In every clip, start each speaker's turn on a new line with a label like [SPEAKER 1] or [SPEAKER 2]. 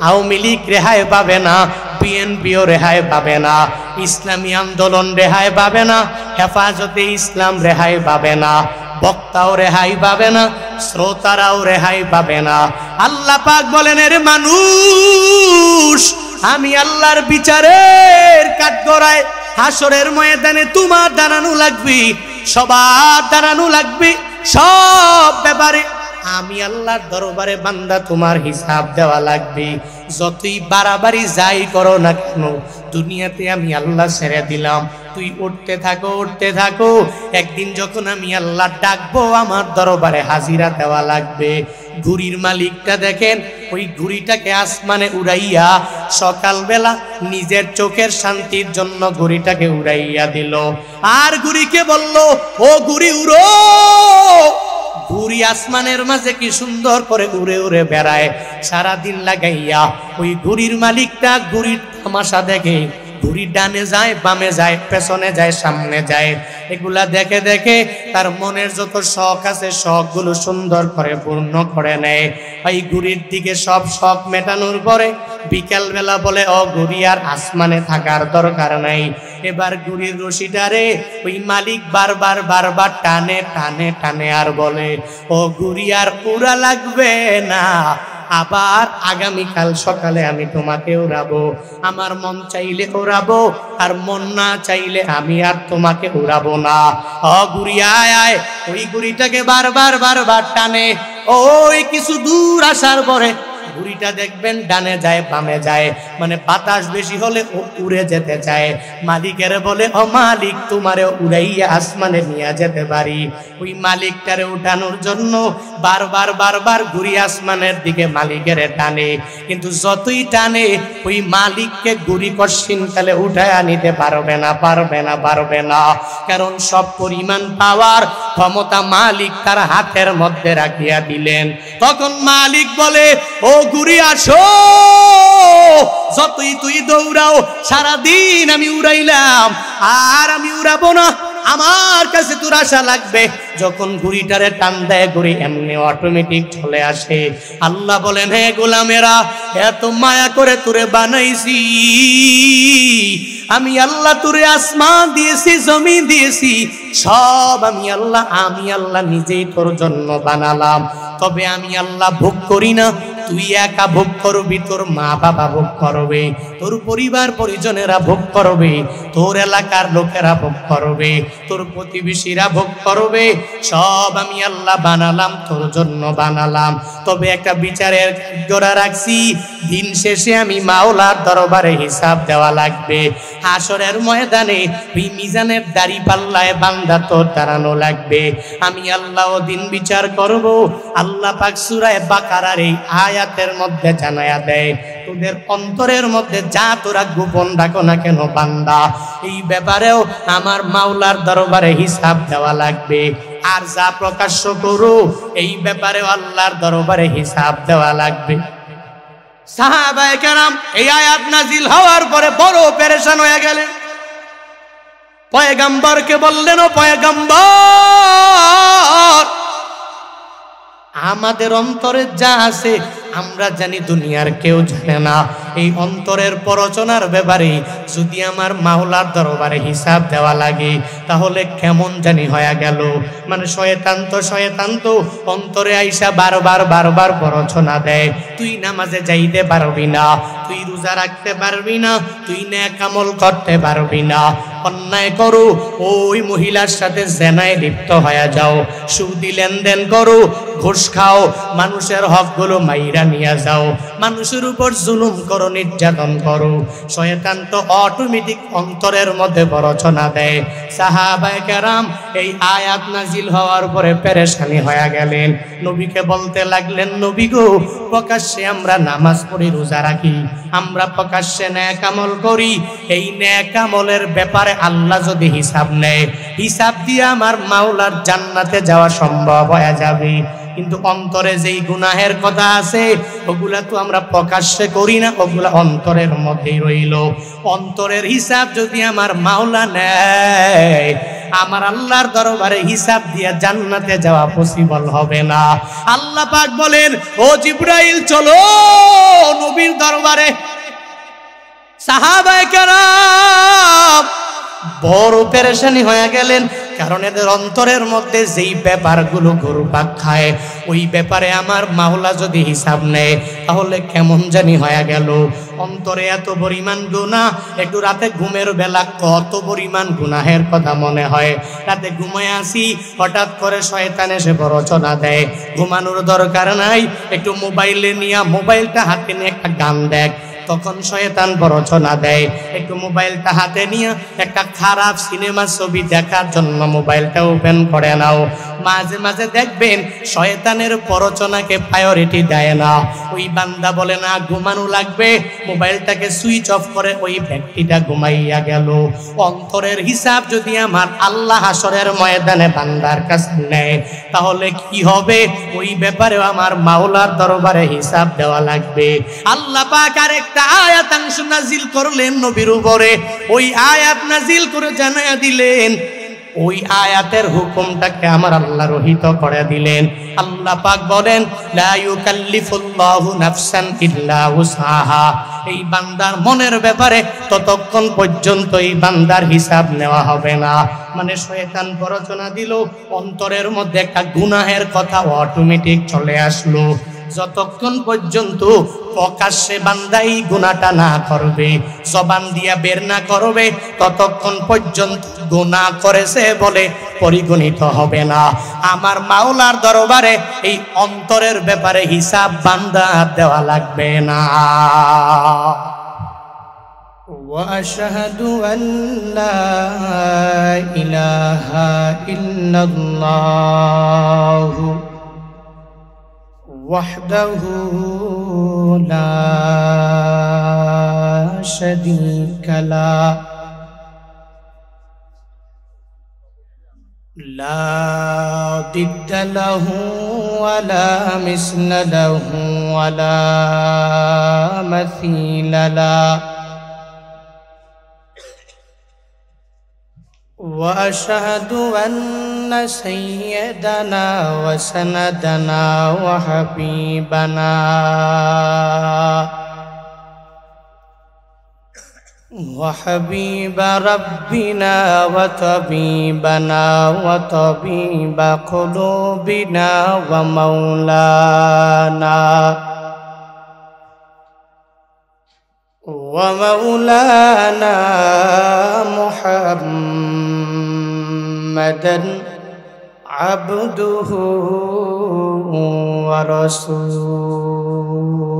[SPEAKER 1] আওয়ামী লীগ রেহাই পাবে না, বিএনপিও রেহাই পাবে না, ইসলামী আন্দোলন রেহাই পাবে না, হেফাজতে ইসলাম রেহাই পাবে না, বক্তাও রেহাই পাবে না, শ্রোতারাও রেহাই পাবে না। আল্লাহ পাক বলেন, এর মানুষ, আমি আল্লাহর বিচারের কাঠগড়ায় হাসরের ময়দানে তোমার দাঁড়ানো লাগবে, সবার দাঁড়ানো লাগবে। সব ব্যাপারে আমি আল্লাহর দরবারে বান্দা তোমার হিসাব দেওয়া লাগবে। যতই বাড়াবাড়ি যাই করো না কেন, দুনিয়াতে আমি আল্লাহ ছেড়ে দিলাম, তুই উঠতে থাকো উঠতে থাকো। একদিন যখন আমি আল্লাহ ডাকবো, আমার দরবারে হাজিরা দেওয়া লাগবে। ঘুড়ির মালিকটা দেখেন, ওই ঘুড়িটাকে আসমানে উড়াইয়া সকালবেলা নিজের চোখের শান্তির জন্য ঘুড়িটাকে উড়াইয়া দিল। আর ঘুড়িকে বলল, ও ঘুড়ি উড়ো। ঘুড়ি আসমানের মাঝে কি সুন্দর করে উড়ে উড়ে বেড়ায় সারাদিন লাগাইয়া। ওই ঘুড়ির মালিকটা ঘুড়ির তামাশা দেখে, ঘুড়ি ডানে যায়, বামে যায়, পেছনে যায়, সামনে যায়। এগুলা দেখে দেখে তার মনের যত শখ আছে শখগুলো সুন্দর করে পূর্ণ করে নেয়। এই ঘুড়ির দিকে সব শখ মেটানোর পরে বিকালবেলা বলে, ও ঘুড়ি আর আসমানে থাকার দরকার নাই। এবার ঘুড়ির রশিটারে ওই মালিক বারবার বারবার টানে টানে টানে আর বলে, ও ঘুড়ি আর উড়া লাগবে না, আবার আগামীকাল সকালে আমি তোমাকে উড়াবো। আমার মন চাইলে উড়াবো, আর মন না চাইলে আমি আর তোমাকে উড়াবো না। ও ঘুড়ি আয় আয়। ওই ঘুড়িটাকে বারবার বারবার টানে। ওই কিছু দূর আসার পরে ঘুড়িটা দেখবেন ডানে যায়, বামে যায়, মানে বাতাস বেশি হলে ও উড়ে যেতে চায়। মালিকের বলে, ও মালিক, তোমারে উড়াইয়া আসমানে নিয়ে যেতে পারি। ওই মালিকটারে উঠানোর জন্য বারবার বারবার ঘুড়ি আসমানের দিকে মালিকের টানে, কিন্তু যতই টানে ওই মালিককে ঘুড়ি কশিনকালে উঠায় নিতে পারবে না, পারবে না, পারবে না। কারণ সব পরিমাণ পাওয়ার ক্ষমতা মালিক তার হাতের মধ্যে রাখিয়া দিলেন। তখন মালিক বলে, ও ঘুড়ি আসো, যতই তুই দৌড়াও সারাদিন আমি উড়াইলাম, আর আমি উড়াবো না, আমার কাছে তোর আশা লাগবে। যখন ঘুড়িটারে টান দেয়, ঘুড়ি এমনি অটোমেটিক চলে আসে। আল্লাহ বলেন, হে গোলামেরা, এত মায়া করে তোরে বানাইছি আমি আল্লাহ, তোরে আসমান দিয়েছি, জমিন দিয়েছি, সব আমি আল্লাহ নিজেই তোর জন্য বানালাম। তবে আমি আল্লাহ ভোগ করি না, তুই একা ভোগ করবি, তোর মা বাবা ভোগ করবে, তোর পরিবার পরিজনেরা ভোগ করবে, তোর এলাকার লোকেরা ভোগ করবে, তোর প্রতিবেশীরা ভোগ করবে। সব আমি আল্লাহ বানালাম, তোর জন্য বানালাম। তবে একটা বিচারের জোড়া রাখছি, দিন শেষে আমি মাওলার দরবারে হিসাব দেওয়া লাগবে। হাসরের ময়দানে ওই মিজানের দাড়ি পাল্লায় বান্দা তোর দাঁড়ানো লাগবে। আমি আল্লাহ দিন বিচার করব। আল্লাহ পাক সূরা বাকারার এই আয়াতের মধ্যে জানায়া দেয়, তোদের অন্তরের মধ্যে যা তোরা গোপন রাখো না কেন বান্দা, এই ব্যাপারেও আমার মাওলার দরবারে হিসাব দেওয়া লাগবে। আর যা প্রকাশ্য করো, এই ব্যাপারেও আল্লাহর দরবারে হিসাব দেওয়া লাগবে। সাহাবায়ে কেরাম এই আয়াত নাজিল হওয়ার পরে বড় পেরেশান হয়ে গেলেন। পয়গম্বরকে বললেন, ও পয়গম্বর, আমাদের অন্তরে যা আছে আমরা জানি, দুনিয়ার কেউ জানে না। এই অন্তরের পরচনার ব্যাপারে যদি আমার মাওলার দরবারে হিসাব দেওয়া লাগে, তাহলে কেমন জানি হয়ে গেল। মানে শয়তান তো অন্তরে আইসা বারবার বারবার পরচনা দেয়, তুই নামাজে যাইতে পারবি না, তুই রোজা রাখতে পারবি না, তুই নেক আমল করতে পারবি না, অন্যায় করো, ওই মহিলার সাথে জেনায় লিপ্ত হয়ে যাও, সুদি লেনদেন করো, ঘুষ খাও, মানুষের হকগুলো মাইরা নিয়ে যাও, মানুষের উপর জুলুম করো, নির্যাতন করো। শয়তান তো অটোমেটিক অন্তরের মধ্যে পরচনা দেয়। সাহাবায়ে কেরাম এই আয়াত নাজিল হওয়ার পরে পেরেশানি হয়ে গেলেন। নবীকে বলতে লাগলেন, নবী গো, প্রকাশ্যে আমরা নামাজ পড়ি, রোজা রাখি, আমরা প্রকাশ্যে নেক আমল করি, এই নেক আমলের ব্যাপারে আল্লাহ যদি হিসাব নেয়, হিসাব দিয়ে আমার মাওলার জান্নাতে যাওয়া সম্ভব হয়ে যাবে। কিন্তু অন্তরে যেই গুনাহের কথা আছে, ওগুলা তো আমরা প্রকাশ্যে করি না, ওগুলা অন্তরের মধ্যেই রইল। অন্তরের হিসাব যদি আমার মাওলা নেয়, আমার আল্লাহর দরবারে হিসাব দিয়ে জান্নাতে যাওয়া পসিবল হবে না। আল্লাহ পাক বলেন, ও জিবরাইল চলো নবীর দরবারে। সাহাবায়ে কেরাম বড় পেরেশানি হয়ে গেলেন, কারণ এদের অন্তরের মধ্যে যেই ব্যাপারগুলো ঘুরপাক খায়, ওই ব্যাপারে আমার মাওলা যদি হিসাব নেয় তাহলে কেমন জানি হয়ে গেল। অন্তরে এত পরিমাণ গুনাহ, একটু রাতে ঘুমের বেলা কত পরিমাণ গুনাহের কথা মনে হয়। রাতে ঘুমায় আসি, হঠাৎ করে শয়তান এসে প্ররোচনা দেয়, ঘুমানোর দরকার নাই, একটু মোবাইলে নিয়ে মোবাইলটা হাতে নিয়ে একটা গান দেখ। তখন শয়তান প্ররোচনা দেয়, একটু মোবাইলটা হাতে নিয়ে একটা খারাপ সিনেমা ছবি দেখার জন্য মোবাইলটা ওপেন করে নাও। মাঝে মাঝে দেখবেন শয়তানের প্ররোচনাকে প্রায়োরিটি দেয় না। ওই বান্দা বলে না ঘুমানো লাগবে, মোবাইলটাকে সুইচ অফ করে ওই ব্যক্তিটা ঘুমাইয়া গেল। অন্তরের হিসাব যদি আমার আল্লাহ হাসরের ময়দানে বান্দার কাছে নেয় তাহলে কি হবে? ওই ব্যাপারে আমার মাওলার দরবারে হিসাব দেওয়া লাগবে। আল্লাহ পাক আরেকটা আয়াত নাজিল করলেন নবীর উপরে। ওই আয়াত নাজিল করে জানায়া দিলেন, ওই আয়াতের হুকুমটাকে আমার আল্লাহ রহিত করে দিলেন। আল্লাহ পাক বলেন, লা ইউকাল্লিফুল্লাহু নাফসান ইল্লা উসআহা। এই বান্দার মনের ব্যাপারে ততক্ষণ পর্যন্ত এই বান্দার হিসাব নেওয়া হবে না। মানে শয়তান প্ররোচনা দিল, অন্তরের মধ্যে একটা গুনাহের কথা অটোমেটিক চলে আসলো। যতক্ষণ পর্যন্ত প্রকাশ্যে বান্দা এই গুনাহটা না করবে, জবান দিয়া বের না করবে, ততক্ষণ পর্যন্ত গুনাহ করেছে বলে পরিগণিত হবে না। আমার মাওলার দরবারে এই অন্তরের ব্যাপারে হিসাব বান্দা দেওয়া লাগবে না। ওয়াশহাদু আল্লা ইলাহা ইল্লাল্লাহু وحده لا شريك له لا ضد له ولا مثل له ولا مثيل له وأشهد أن سيدنا وسندنا وحبيبنا وحبيب ربنا وطبيبنا وطبيب قلوبنا ومولانا محمدا عبده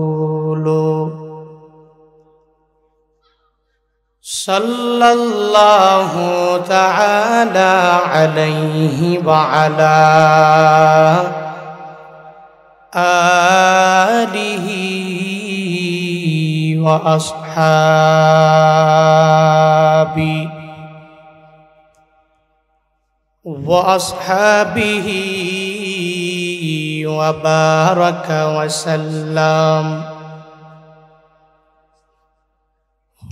[SPEAKER 1] ورسوله صلى الله تعالى عليه وعلى آله وأصحابه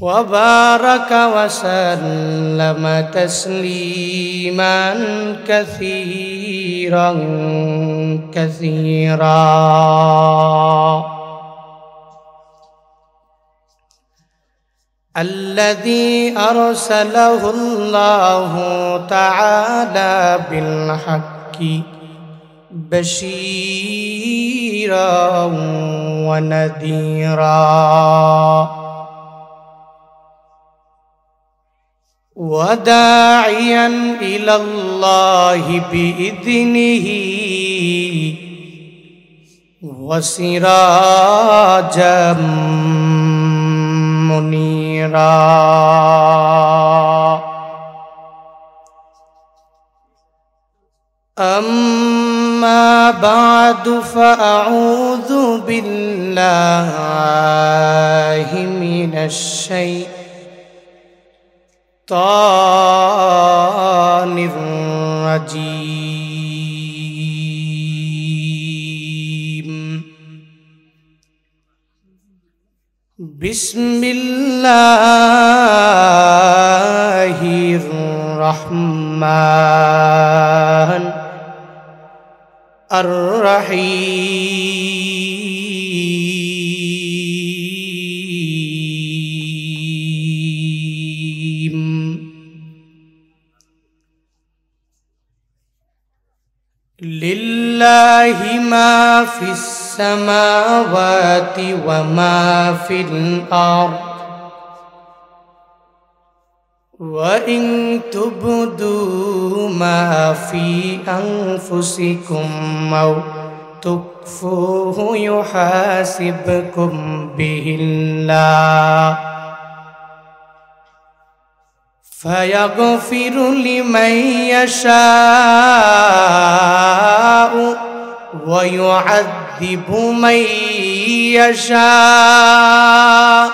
[SPEAKER 1] وبارك وسلم تسليما كثيرا كثيرا. الذي أرسله الله تعالى بالحق بشيرا ونذيرا وداعيا إلى الله بإذنه وسراجا منيرا. أما بعد فأعوذ بالله من الشيطان الرجيم. বিসমিল্লাহির রহমান আর রহিম। লিল্লাহি মা ফিস সামাওয়াতি ওয়া মা ফিল আরদ ওয়া ইন তুবদু মা ফি আনফুসিকুম আও তুখফুহু ইউহাসিবকুম বিহিল্লাহ فيغفر لمن يشاء ويعذب من يشاء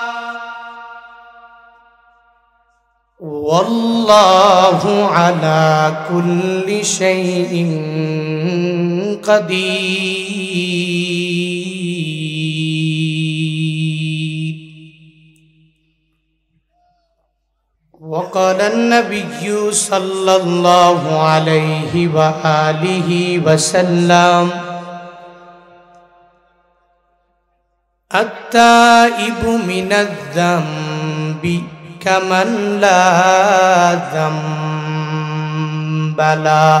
[SPEAKER 1] والله على كل شيء قدير. وقال النبي صلى الله عليه وآله وسلم التائب من الذنب كمن لا ذنب له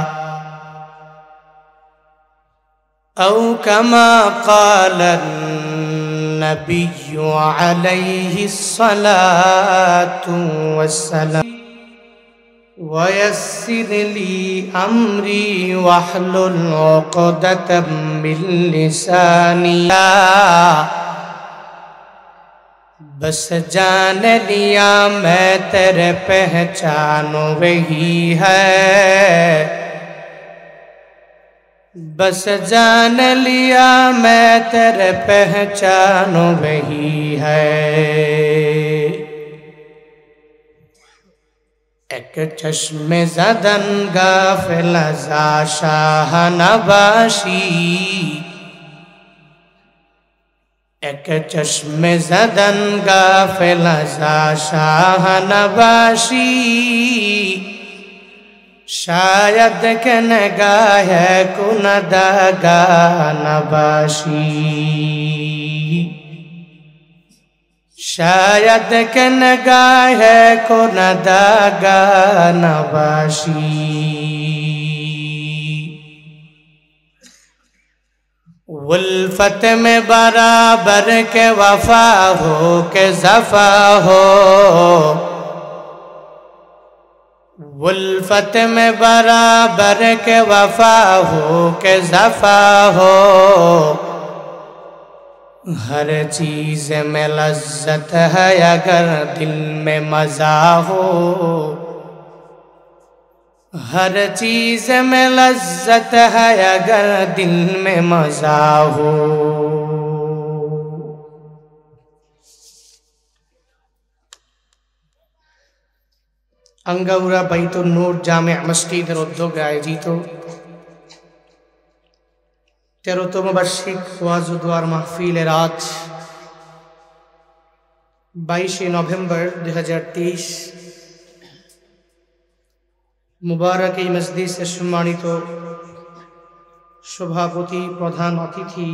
[SPEAKER 1] أو كما قال النبي عليه الصلاة والسلام. ويسر لي أمري واحلل عقدة من لساني बस जान लिया मैं तेरे पहचान वही है बस जान लिया मैं तेरे पहचान वही है. एक चश्मे ज़दन गाफिल ज़ा शाह नबाशी एक चश्मे ज़दन गाफिल ज़ा शाह नबाशी शायद के नगाह कुनदगा नबाशी शायद के नगाह कुनदगा नबाशी. उल्फत में बराबर के वफा हो के ज़फ़ा हो उल्फत में बराबर के वफा हो के ज़फ़ा हो हर चीज़ में लज्जत है अगर दिल में मज़ा हो हर चीज़ में लज्जत है अगर दिल में मज़ा हो. আঙ্গাউড়া বাইতুন নূর জামে মসজিদের উদ্যোগে আয়োজিত 13তম বার্ষিক ওয়াজ ও দোয়ার মাহফিলের আজ 22 নভেম্বর 2023 মুবারক এই মজলিসের সম্মানিত সভাপতি প্রধান অতিথি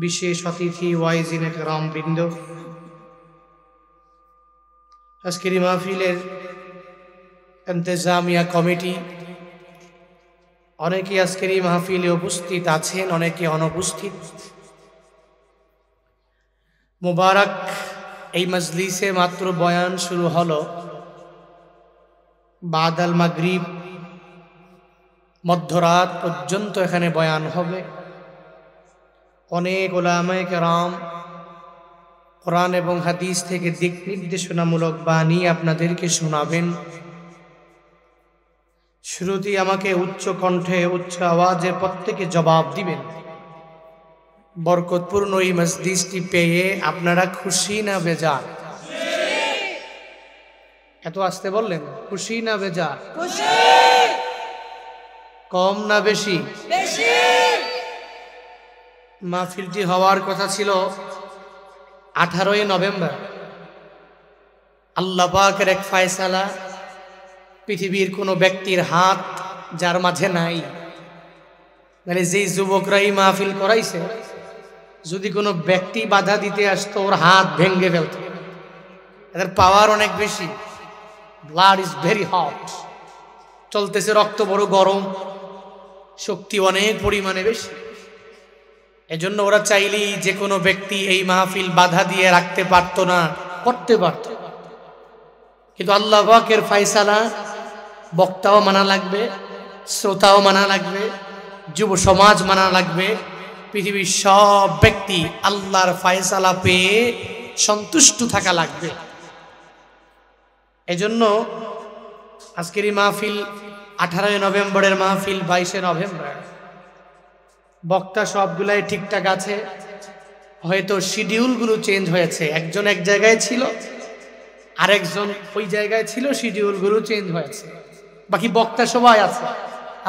[SPEAKER 1] বিশেষ অতিথি ওয়াইজিন একরাম বৃন্দ আজকের মাহফিলের ইন্তেজামিয়া কমিটি অনেকে আজকের এই মাহফিলে উপস্থিত আছেন অনেকে অনুপস্থিত মুবারক এই মজলিসে মাত্র বয়ান শুরু হলো বাদাল মাগরিব মধ্যরাত পর্যন্ত এখানে বয়ান হবে অনেক উলামায়ে কেরাম কোরআন এবং হাদিস থেকে দিক নির্দেশনামূলক বাণী আপনাদেরকে শোনাবেন শুরুতেই আমাকে উচ্চ কণ্ঠে উচ্চ আওয়াজে প্রত্যেকে জবাব দিবেন বরকতপূর্ণ এই মজলিসটি পেয়ে আপনারা খুশি না বেজার এত আসতে বললেন খুশি না বেজার খুশি কম না বেশি বেশি মাহফিলটি হওয়ার কথা ছিল 18 নভেম্বর আল্লাহ পাকের এক ফয়সালা, পৃথিবীর কোনো ব্যক্তির হাত যার মাঝে নাই, মানে যেই যুবকরা এই মাহফিল করাইছে, যদি কোনো ব্যক্তি বাধা দিতে আসতো ওর হাত ভেঙে ফেলত। এদের পাওয়ার অনেক বেশি, ব্লাড ইজ ভেরি হট, চলতেছে রক্ত বড় গরম, শক্তি অনেক পরিমাণে বেশি। এজন্য ওরা চাইলেই যে কোনো ব্যক্তি এই মাহফিল বাধা দিয়ে রাখতে পারত না, করতে পারত। কিন্তু আল্লাহ পাকের ফয়সালা, বক্তাও মানা লাগবে, শ্রোতাও মানা লাগবে, যুব সমাজ মানা লাগবে, পৃথিবীর সব ব্যক্তি আল্লাহর ফয়সালা পেয়ে সন্তুষ্ট থাকা লাগবে। এজন্য আজকের এই মাহফিল 18 নভেম্বরের মাহফিল 22 নভেম্বর। বক্তা সবগুলাই ঠিকঠাক আছে, হয়তো শিডিউলগুলো চেঞ্জ হয়েছে, একজন এক জায়গায় ছিল, আরেকজন ওই জায়গায় ছিল, শিডিউলগুলো চেঞ্জ হয়েছে, বাকি বক্তা সবাই আছে,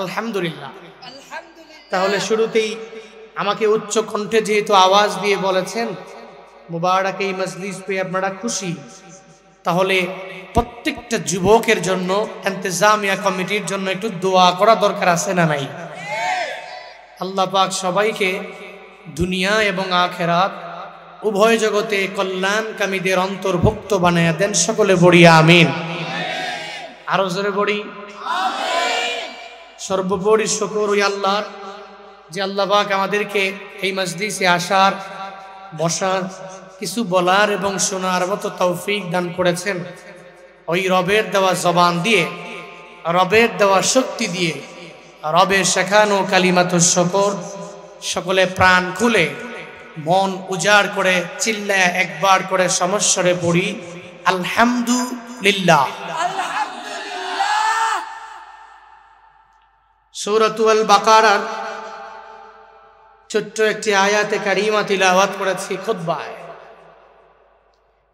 [SPEAKER 1] আলহামদুলিল্লাহ। তাহলে শুরুতেই আমাকে উচ্চ কণ্ঠে যেহেতু আওয়াজ দিয়ে বলেছেন মুবারক এই মজলিস পেয়ে আপনারা খুশি, তাহলে প্রত্যেকটা যুবকের জন্য, ইন্তেজামিয়া কমিটির জন্য একটু দোয়া করা দরকার আছে না নাই? আল্লাহ পাক সবাইকে দুনিয়া এবং আখিরাত উভয় জগতে কল্যাণকামীদের অন্তর্ভুক্ত বানায়া দেন, সকলে বলি আমিন। আরো জোরে বলি আমিন। সর্বোপরি শুকর ওই আল্লাহর, যে আল্লাহ পাক আমাদেরকে এই মজলিসে আসার, বসার, কিছু বলার এবং শোনার মতো তৌফিক দান করেছেন। ওই রবের দেওয়া জবান দিয়ে, রবের দেওয়া শক্তি দিয়ে, রবের শেখানো কালিমাতুশ শুকর সকলে প্রাণ খুলে মন উজাড় করে চিল্লায় একবার করে সমস্বরে পড়ি আলহামদুলিল্লাহ। সূরাতুল বাকারার ছোট্ট একটি আয়াতে কারিমা তিলাওয়াত করেছি খুতবায়।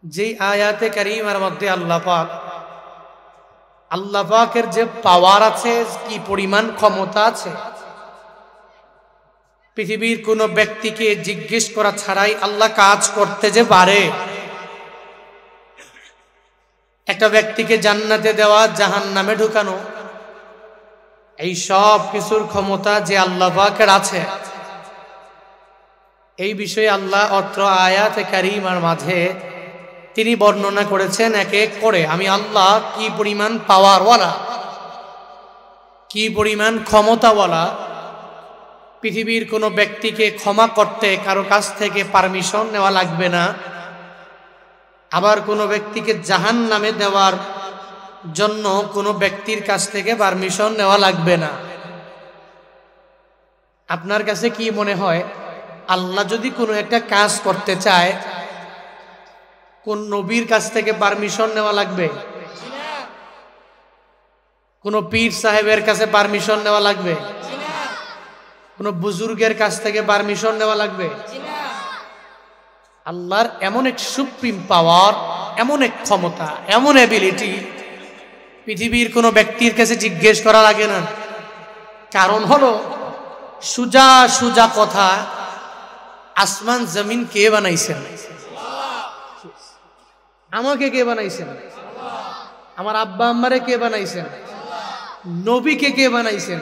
[SPEAKER 1] যেই আয়াতে কারিমার মধ্যে আল্লাহ পাকের যে পাওয়ার আছে, কি পরিমাণ ক্ষমতা আছে, পৃথিবীর কোনো ব্যক্তিকে জিজ্ঞেস করা ছাড়াই আল্লাহ কাজ করতে যে পারে। একটা ব্যক্তিকে জান্নাতে দেওয়া, জাহান্নামে ঢুকানো, এই সব কিছুর ক্ষমতা যে আল্লাহ পাকের আছে, এই বিষয়ে আল্লাহ অত্র আয়াতে কারিমার মাঝে তিনি বর্ণনা করেছেন এক এক করে। আমি আল্লাহ কি পরিমাণ পাওয়ারওয়ালা, কি পরিমাণ ক্ষমতাওয়ালা। পৃথিবীর কোনো ব্যক্তিকে ক্ষমা করতে কারো কাছ থেকে পারমিশন নেওয়া লাগবে না, আবার কোনো ব্যক্তিকে জাহান্নামে দেওয়ার জন্য কোনো ব্যক্তির কাছ থেকে পারমিশন নেওয়া লাগবে না। আপনার কাছে কি মনে হয়, আল্লাহ যদি কোনো একটা কাজ করতে চায়, কোন নবীর কাছ থেকে পারমিশন নেওয়া লাগবে? কোন পীর সাহেবের কাছে পারমিশন নেওয়া লাগবে? কোন বুজুর্গের কাছ থেকে পারমিশন নেওয়া লাগবে? আল্লাহর এমন এক সুপ্রিম পাওয়ার, এমন এক ক্ষমতা, এমন এবিলিটি, পৃথিবীর কোনো ব্যক্তির কাছে জিজ্ঞেস করা লাগে না। কারণ হলো, সুজা সুজা কথা, আসমান জমিন কে বানাইছেন? আমাকে কে বানাইছেন? আমার আব্বা আম্মারে কে বানাইছেন? নবীকে কে বানাইছেন?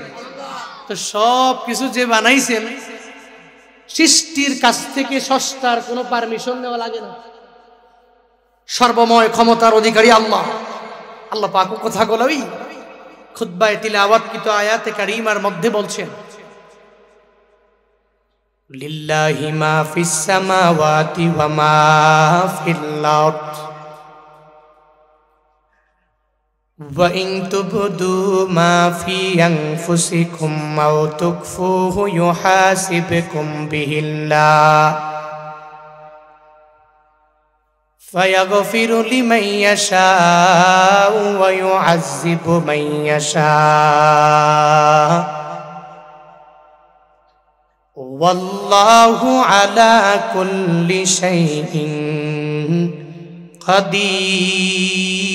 [SPEAKER 1] তো সব কিছু যে বানাইছেন, সৃষ্টির কাছ থেকে স্রষ্টার কোনো পারমিশন নেওয়া লাগে না। সর্বময় ক্ষমতার অধিকারী আল্লাহ। আল্লাহ পাক কথাগুলো ওই খুতবায়ে তিলাওয়াতকৃত আয়াতে কারিমার মধ্যে বলছেন, লিল্লাহি মা ফিস সামাওয়াতি ওয়া মা ফিল আরদ ওয়া ইন তুবদু মা ফি আনফুসিকুম আও তুখফুহু ইউহাসিবকুম বিহিল্লাহ ফায়াগফিরু লিমান ইয়াশাউ ওয়া ইউআযযিবু মান ইয়াশাউ ওয়াল্লাহু আলা কুল্লি শাইইন কাদির।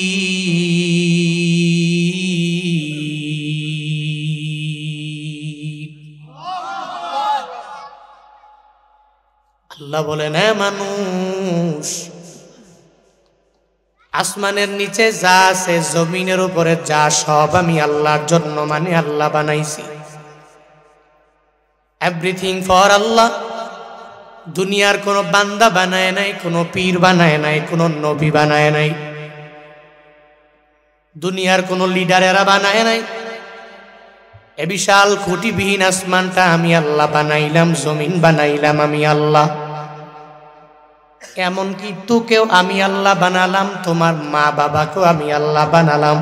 [SPEAKER 1] আল্লাহ বলেন, হ্যাঁ মানুষ, আসমানের নিচে যা আছে, জমিনের উপরে যা, সব আমি আল্লাহর জন্য, মানে আল্লাহ বানাইছি। এভরিথিং ফর আল্লাহ। দুনিয়ার কোনো বান্দা বানায় নাই, কোনো পীর বানায় নাই, কোনো নবী বানায় নাই, দুনিয়ার কোনো লিডারেরা বানায় নাই। এ বিশাল খুঁটিবিহীন আসমানটা আমি আল্লাহ বানাইলাম, জমিন বানাইলাম আমি আল্লাহ। এমনকি তোকেও আমি আল্লাহ বানালাম, তোমার মা বাবাকেও আমি আল্লাহ বানালাম।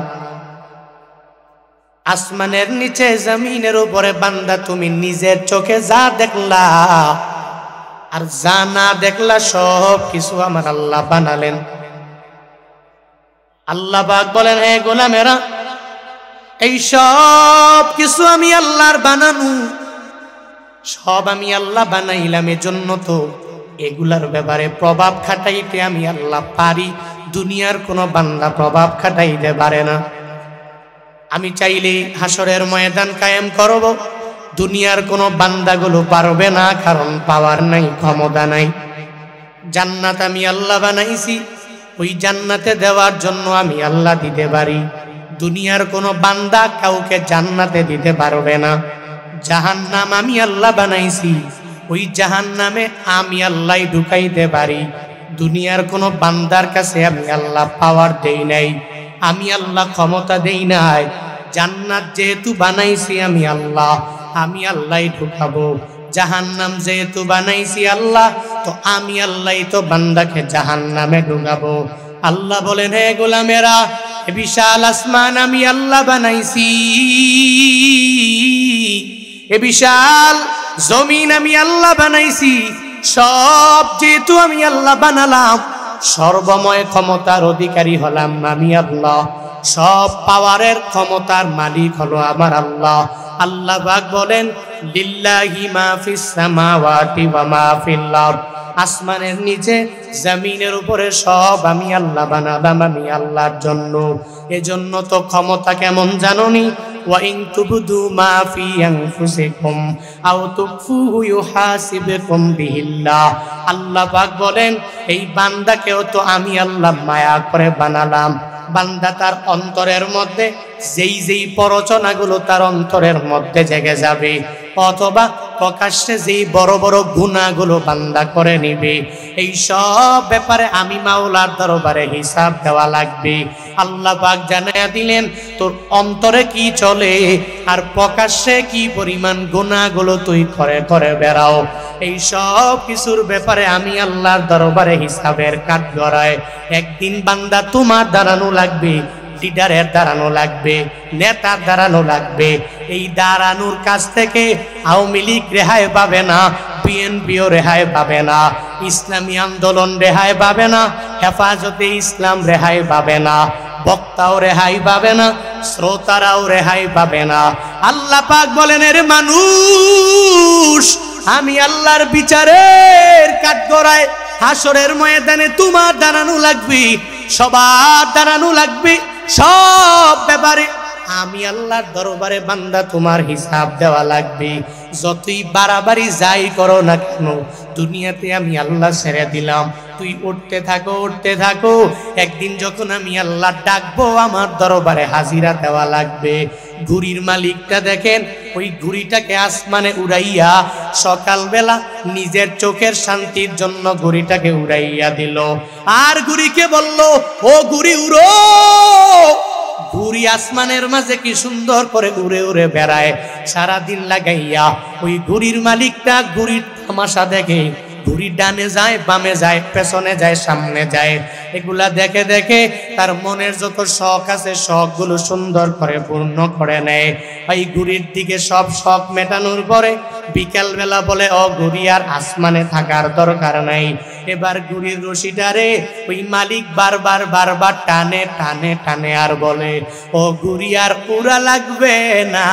[SPEAKER 1] আসমানের নিচে জমিনের উপরে বান্দা তুমি নিজের চোখে যা দেখলা আর যা না দেখলা, সব কিছু আমার আল্লাহ বানালেন। আল্লাহ পাক বলেন, হে গোলামেরা, এই সব কিছু আমি আল্লাহর বানানো, সব আমি আল্লাহ বানাইলাম। এজন্য তো এগুলার ব্যাপারে প্রভাব খাটাইতে আমি আল্লাহ পারি, দুনিয়ার কোনো বান্দা প্রভাব খাটাইতে পারে না। আমি চাইলেই হাসরের ময়দান কায়েম করব, দুনিয়ার কোনো বান্দাগুলো পারবে না, কারণ পাওয়ার নাই, ক্ষমতা নাই। জান্নাত আমি আল্লাহ বানাইছি, ওই জান্নাতে দেওয়ার জন্য আমি আল্লাহ দিতে পারি, দুনিয়ার কোনো বান্দা কাউকে জান্নাতে দিতে পারবে না। জাহান্নাম আমি আল্লাহ বানাইছি, ওই জাহান্নামে আমি আল্লাহ ঢুকাইতে পারি, দুনিয়ার কোনো বান্দার কাছে আমি আল্লাহ পাওয়ার দেই নাই, আমি আল্লাহ ক্ষমতা দেই নাই। জান্নাত যেহেতু বানাইছি আমি আল্লাহ, আমি আল্লাহ ঢুকাবো। জাহান্নাম যেহেতু বানাইছি আল্লাহ, তো আমি আল্লাহ তো বান্দাকে জাহান্নামে ঢুকাবো। আল্লাহ বলেন, হে গোলামেরা, এ বিশাল আসমান আমি আল্লাহ বানাইছি, এ বিশাল জমিন আমি আল্লাহ বানাইছি, সব যেহেতু আমি আল্লাহ বানালাম, সর্বময় ক্ষমতার অধিকারী হলাম আমি আল্লাহ, সব পাওয়ারের ক্ষমতার মালিক হলো আমার আল্লাহ। আল্লাহ পাক বলেন, লিল্লাহি মা ফিস সামাওয়াতি ওয়া মা ফিল আরদ, আসমানের নিচে জমিনের উপরে সব আমি আল্লাহ বানালাম, আমি আল্লাহর জন্য। এজন্য তো ক্ষমতা কেমন জানোনি, ওয়া ইন তুবদু মা ফি আনফুসিকুম আও তুখফুহু ইউহাসিবকুম বিহিল্লাহ। আল্লাহ পাক বলেন, এই বান্দাকেও তো আমি আল্লাহ মায়া করে বানালাম। বান্দা তার অন্তরের মধ্যে যেই যেই প্ররোচনাগুলো তার অন্তরের মধ্যে জেগে যাবে, অথবা প্রকাশ্যে যেই বড় বড় গুনাহগুলো বান্দা করে নিবে, এই সব ব্যাপারে আমি মাওলার দরবারে হিসাব দেওয়া লাগবে। আল্লাহ পাক জানায়া দিলেন, তোর অন্তরে কি চলে আর প্রকাশ্যে কি পরিমাণ গুনাহগুলো তুই করে করে বেড়াও, এই সব কিছুর ব্যাপারে আমি আল্লাহর দরবারে হিসাবের কাঠগড়ায় একদিন বান্দা তোমার দাঁড়ানো লাগবে, লিডারের দাঁড়ানো লাগবে, নেতার দাঁড়ানো লাগবে। এই দাঁড়ানোর কাছ থেকে আওয়ামী লীগ রেহাই পাবে না, বিএনপিও রেহাই পাবে না, ইসলামী আন্দোলন রেহাই পাবে না, হেফাজতে ইসলাম রেহাই পাবে না, বক্তাও রেহাই পাবে না, শ্রোতারাও রেহাই পাবে না। আল্লাহ পাক বলেন, এর মানুষ, আমি আল্লাহর বিচারের কাঠগড়ায় হাসরের ময়দানে তোমার দাঁড়ানো লাগবে, সবার দাঁড়ানো লাগবে, সব ব্যাপারে আমি আল্লাহর দরবারে বান্দা তোমার হিসাব দেওয়া লাগবে। যতই বাড়াবাড়ি যাই করো না কেন, দুনিয়াতে আমি আল্লাহ ছেড়ে দিলাম, তুই উঠতে থাকো, উঠতে থাকো। একদিন যখন আমি আল্লাহ ডাকবো, আমার দরবারে হাজিরা দেওয়া লাগবে। ঘুড়ির মালিকটা দেখেন, ওই ঘুড়িটাকে আসমানে উড়াইয়া সকালবেলা নিজের চোখের শান্তির জন্য ঘুড়িটাকে উড়াইয়া দিল, আর ঘুড়িকে বলল, ও ঘুড়ি উড়ো। ঘুড়ি আসমানের মাঝে কি সুন্দর করে উড়ে উড়ে বেড়ায় সারাদিন লাগাইয়া। ওই ঘুড়ির মালিকটা ঘুড়ির তামাশা দেখে, ঘুড়ি ডানে যায়, বামে যায়, পেছনে যায়, সামনে যায়, এগুলা দেখে দেখে তার মনের যত শখ আছে শখগুলো সুন্দর করে পূর্ণ করে নেয়। এই ঘুড়ির দিকে সব শখ মেটানোর পরে বিকালবেলা বলে, ও ঘুড়ি আর আসমানে থাকার দরকার নাই। এবার ঘুড়ির রশিটারে ওই মালিক বারবার বারবার টানে টানে টানে আর বলে, ও ঘুড়ি আর উড়া লাগবে না,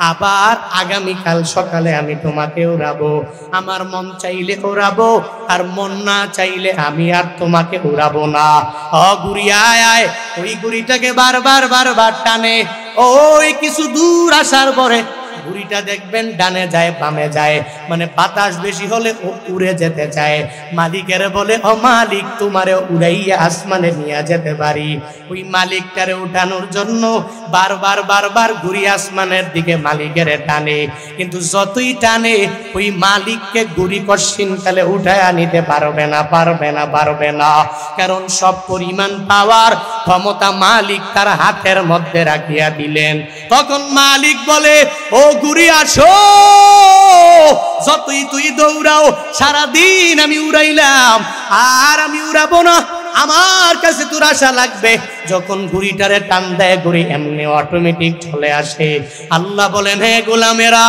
[SPEAKER 1] আবার আগামীকাল সকালে আমি তোমাকে উড়াবো। আমার মন চাইলে উড়াবো, আর মন না চাইলে আমি আর তোমাকে উড়াবো না। ও ঘুড়ি আয় আয়। ওই ঘুড়িটাকে বারবার বারবার টানে। ওই কিছু দূর আসার পরে ঘুড়িটা দেখবেন ডানে যায় বামে যায়, মানে বাতাস বেশি হলে ও উড়ে যেতে চায়। মালিকের বলে ও মালিক তোমারে উড়াইয়া আসমানে নিয়ে যেতে পারি। ওই মালিকটারে উঠানোর জন্য বারবার বারবার ঘুড়ি আসমানের দিকে মালিকের টানে, কিন্তু যতই টানে ওই মালিককে ঘুড়ি কশিনকালে উঠায় নিতে পারবে না, পারবে না, পারবে না। কারণ সব পরিমাণ পাওয়ার ক্ষমতা মালিক তার হাতের মধ্যে রাখিয়া দিলেন। তখন মালিক বলে ও ঘুড়ি আসো, যতই তুই দৌড়াও সারাদিন আমি উড়াইলাম, আর আমি উড়াবো না, আমার কাছে তোর আশা লাগবে। যখন ঘুড়িটারে টান দেয় ঘুড়ি এমনি অটোমেটিক চলে আসে। আল্লাহ বলেন হে গোলামেরা,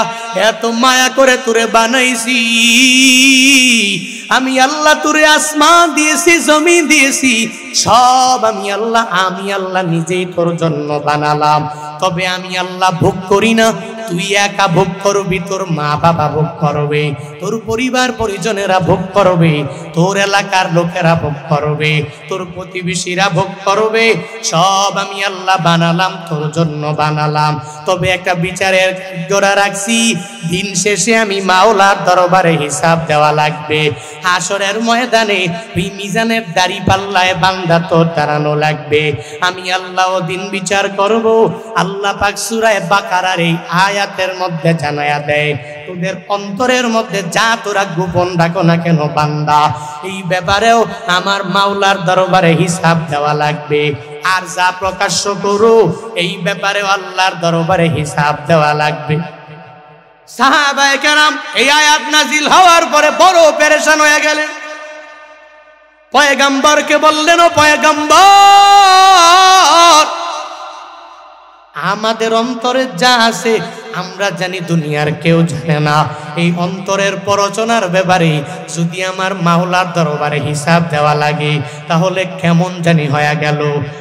[SPEAKER 1] এত মায়া করে তোরে বানাইছি আমি আল্লাহ, তোরে আসমান দিয়েছি জমিন দিয়েছি সব আমি আল্লাহ নিজেই তোর জন্য বানালাম। তবে আমি আল্লাহ ভোগ করি না, তুই একা ভোগ করবি, তোর মা বাবা ভোগ করবে, তোর পরিবার পরিজনেরা ভোগ করবে, তোর এলাকার লোকেরা ভোগ করবে, তোর প্রতিবেশীরা ভোগ করবে, সব আমি আল্লাহ বানালাম, তোর জন্য বানালাম। তবে একটা বিচারের জোড়া রাখছি, দিন শেষে আমি মাওলার দরবারে হিসাব দেওয়া লাগবে। হাসরের ময়দানে ওই মিজানের দাড়ি পাল্লায় বান্দা তোর দাঁড়ানো লাগবে। আমি আল্লাহ দিন বিচার করব। আল্লাহ পাক সূরা বাকারার এই আয়াতের মধ্যে জানায়া দেয়, তোদের অন্তরের মধ্যে যা তোরা গোপন রাখো না কেন বান্দা, এই ব্যাপারেও আমার মাওলার দরবারে হিসাব দেওয়া লাগবে। আর যা প্রকাশ্য করো এই ব্যাপারেও আল্লাহর দরবারে হিসাব দেওয়া লাগবে। সাহাবায়ে কেরাম এই আয়াত নাজিল হওয়ার পরে বড় পেরেশান হয়ে গেলেন। পয়গম্বরকে বললেন, ও পয়গম্বর, আমাদের অন্তরে যা আছে আমরা জানি, দুনিয়ার কেউ জানে না। এই অন্তরের পরচনার ব্যাপারে যদি আমার মাওলার দরবারে হিসাব দেওয়া লাগে তাহলে কেমন জানি হয়ে গেল।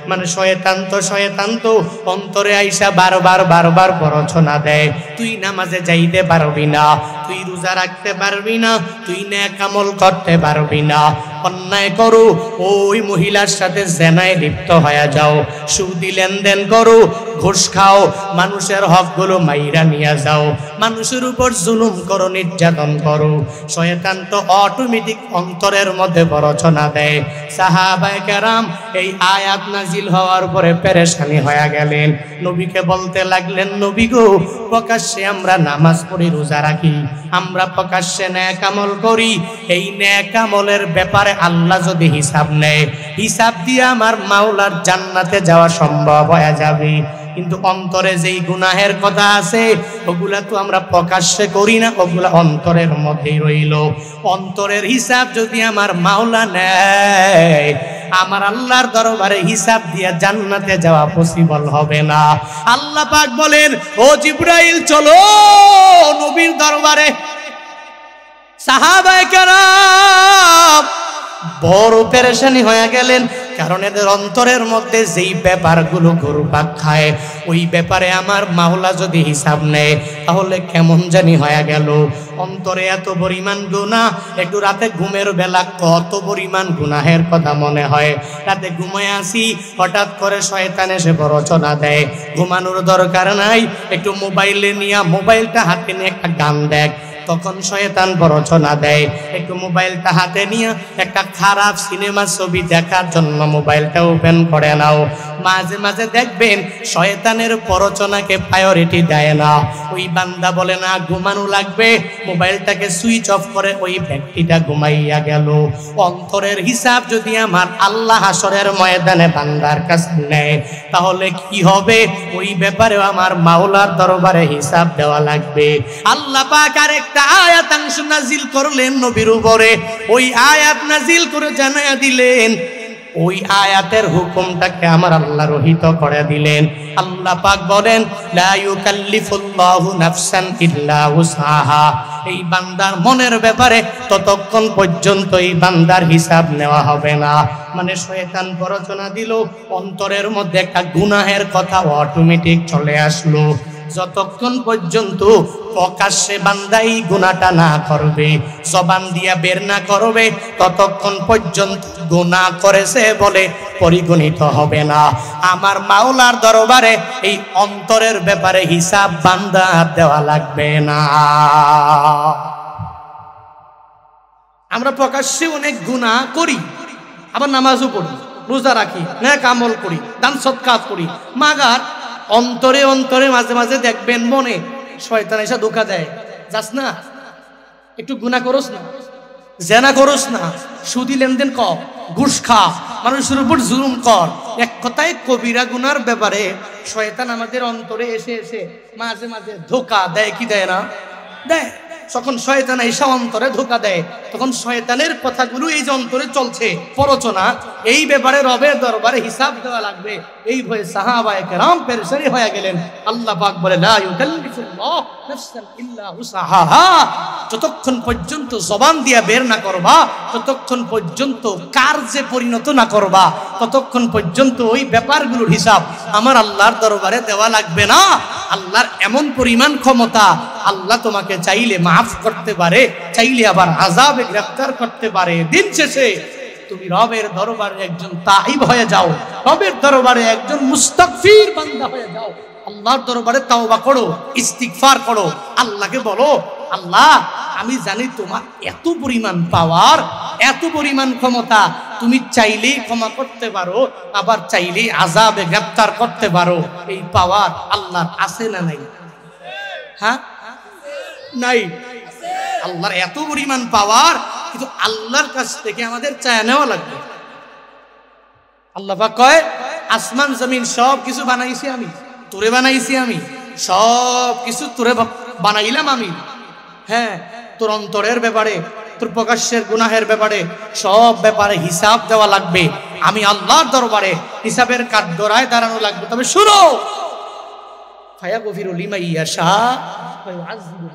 [SPEAKER 1] মানে শয়তান তো অন্তরে আইসা বারবার বারবার পরচনা দেয়। তুই নামাজে যাইতে পারবি না, তুই রোজা রাখতে পারবি না, তুই নেক আমল করতে পারবি না, অন্যায় করো, ওই মহিলার সাথে জেনায় লিপ্ত হয়ে যাও, সুদি লেনদেন করো, ঘুষ খাও, মানুষের হকগুলো মাইরা নিয়ে যাও, মানুষের উপর জুলুম করো, নির্যাতন করো। শয়তান তো অটোমেটিক অন্তরের মধ্যে পরচনা দেয়। সাহাবায়ে কেরাম এই আয়াত নাজিল হওয়ার পরে পেরেশানি হয়ে গেলেন। নবীকে বলতে লাগলেন, নবী গো, প্রকাশ্যে আমরা নামাজ পড়ি, রোজা রাখি, আমরা প্রকাশ্যে নেক আমল করি, এই নেক আমলের ব্যাপারে আল্লাহ যদি হিসাব নেয়, হিসাব দিয়ে আমার মাওলার জান্নাতে যাওয়া সম্ভব হয়ে যাবে। কিন্তু অন্তরে যেই গুনাহের কথা আছে ওগুলা তো আমরা প্রকাশ্যে করি না, ওগুলা অন্তরের মধ্যেই রইল। অন্তরের হিসাব যদি আমার মাওলা নেয়, আমার আল্লাহর দরবারে হিসাব দিয়ে জান্নাতে যাওয়া পসিবল হবে না। আল্লাহ পাক বলেন, ও জিবরাইল চলো নবীর দরবারে। সাহাবায়ে কেরাম বড় পেরেশানি হয়ে গেলেন, কারণ এদের অন্তরের মধ্যে যেই ব্যাপারগুলো ঘুরপাক খায় ওই ব্যাপারে আমার মাওলা যদি হিসাব নেয় তাহলে কেমন জানি হয়ে গেল। অন্তরে এত পরিমাণ গুনাহ, একটু রাতে ঘুমের বেলা কত পরিমাণ গুনাহের কথা মনে হয়। রাতে ঘুমায় আসি, হঠাৎ করে শয়তান এসে প্ররোচনা দেয়, ঘুমানোর দরকার নাই, একটু মোবাইলে নিয়ে মোবাইলটা হাতে নিয়ে একটা গান দেখ। তখন শয়তান প্ররোচনা দেয়, একটু মোবাইলটা হাতে নিয়ে একটা খারাপ সিনেমা ছবি দেখার জন্য মোবাইলটা ওপেন করে নাও। মাঝে মাঝে দেখবেন শয়তানের প্ররোচনাকে প্রায়োরিটি দেয় না। ওই বান্দা বলে না ঘুমানো লাগবে, মোবাইলটাকে সুইচ অফ করে ওই ব্যক্তিটা ঘুমাইয়া গেল। অন্তরের হিসাব যদি আমার আল্লাহ হাসরের ময়দানে বান্দার কাছে নেয় তাহলে কি হবে, ওই ব্যাপারেও আমার মাওলার দরবারে হিসাব দেওয়া লাগবে। আল্লাহ পাক আরেকটা আয়াত নাজিল করলেন নবীর উপরে, ওই আয়াত নাজিল করে জানায়া দিলেন, ওই আয়াতের হুকুমটাকে আমার আল্লাহ রহিত করে দিলেন। আল্লাহ পাক বলেন, লা ইউকাল্লিফুল্লাহু নাফসান ইল্লা উসআহা। এই বান্দার মনের ব্যাপারে ততক্ষণ পর্যন্ত এই বান্দার হিসাব নেওয়া হবে না। মানে শয়তান প্ররোচনা দিল, অন্তরের মধ্যে একটা গুনাহের কথা অটোমেটিক চলে আসলো। যতক্ষণ পর্যন্ত প্রকাশ্যে বান্দাই গুনাহটা না করবে, জবান দিয়া বের না করবে, ততক্ষণ পর্যন্ত গুনাহ করেছে বলে পরিগণিত হবে না। আমার মাওলার দরবারে এই অন্তরের ব্যাপারে হিসাব বান্দা দেওয়া লাগবে না। আমরা প্রকাশ্যে অনেক গুনাহ করি, আবার নামাজও পড়ি, রোজা রাখি, নেক আমল করি, দান সদকাত করি, মাগার অন্তরে অন্তরে মাঝে মাঝে দেখবেন মনে শয়তান এসে ধোঁকা দেয়, যাস না একটু গুনাহ করস না, জেনা করস না, সুদি লেনদেন কর, ঘুষ খা, মানুষের উপর জুলুম কর। এক কথায় কবিরা গুনার ব্যাপারে শয়তান আমাদের অন্তরে এসে এসে মাঝে মাঝে ধোঁকা দেয়, কি দেয় না? দেয়। যখন শয়তান এসে অন্তরে ধোঁকা দেয়, তখন শয়তানের কথাগুলো এই যে অন্তরে চলছে প্ররোচনা, এই ব্যাপারে রবের দরবারে হিসাব দেওয়া লাগবে। এই ভয়ে সাহাবায়ে কেরাম পেরেশানি হয়ে গেলেন। আল্লাহ পাক বলে লা ইউকাল্লিফুল্লাহু নাফসান ইল্লা উসাহা, যতক্ষণ পর্যন্ত জবান দিয়া বের না করবা, ততক্ষণ পর্যন্ত কার্যে পরিণত না করবা, ততক্ষণ পর্যন্ত ওই ব্যাপারগুলোর হিসাব আমার আল্লাহর দরবারে দেওয়া লাগবে না। আল্লাহর এমন পরিমাণ ক্ষমতা, আল্লাহ তোমাকে চাইলে মাফ করতে পারে, চাইলে আবার আযাবে গ্রেফতার করতে পারে। দিন শেষে তুমি রবের দরবারে একজন তাইব হয়ে যাও, রবের দরবারে একজন মুস্তাগফির বান্দা হয়ে যাও। আল্লাহর দরবারে তাওবা করো, ইস্তিগফার করো, আল্লাহকে বলো আল্লাহ আমি জানি তোমার এত পরিমাণ পাওয়ার, এত পরিমাণ ক্ষমতা, তুমি চাইলেই ক্ষমা করতে পারো, আবার চাইলেই আযাবে গ্রেফতার করতে পারো। এই পাওয়ার আল্লাহর আছে না নাই? হ্যাঁ নাই? আল্লাহর এত পরিমাণ পাওয়ার, কিন্তু আল্লাহর কাছ থেকে আমাদের চায় নেওয়া লাগবে। আল্লাহ পাক কয় আসমান জমিন সব কিছু বানাইছি আমি, তোরে বানাইছি আমি, সব কিছু তোরে বানাইলাম আমি। হ্যাঁ, তোর অন্তরের ব্যাপারে, তোর প্রকাশ্যের গুনাহের ব্যাপারে, সব ব্যাপারে হিসাব দেওয়া লাগবে। আমি আল্লাহর দরবারে হিসাবের কাঠগড়ায় দাঁড়ানো লাগবে। তবে শুনো, ফায়াগফিরু লিমান ইয়াশা ওয়া ইউআযযিবু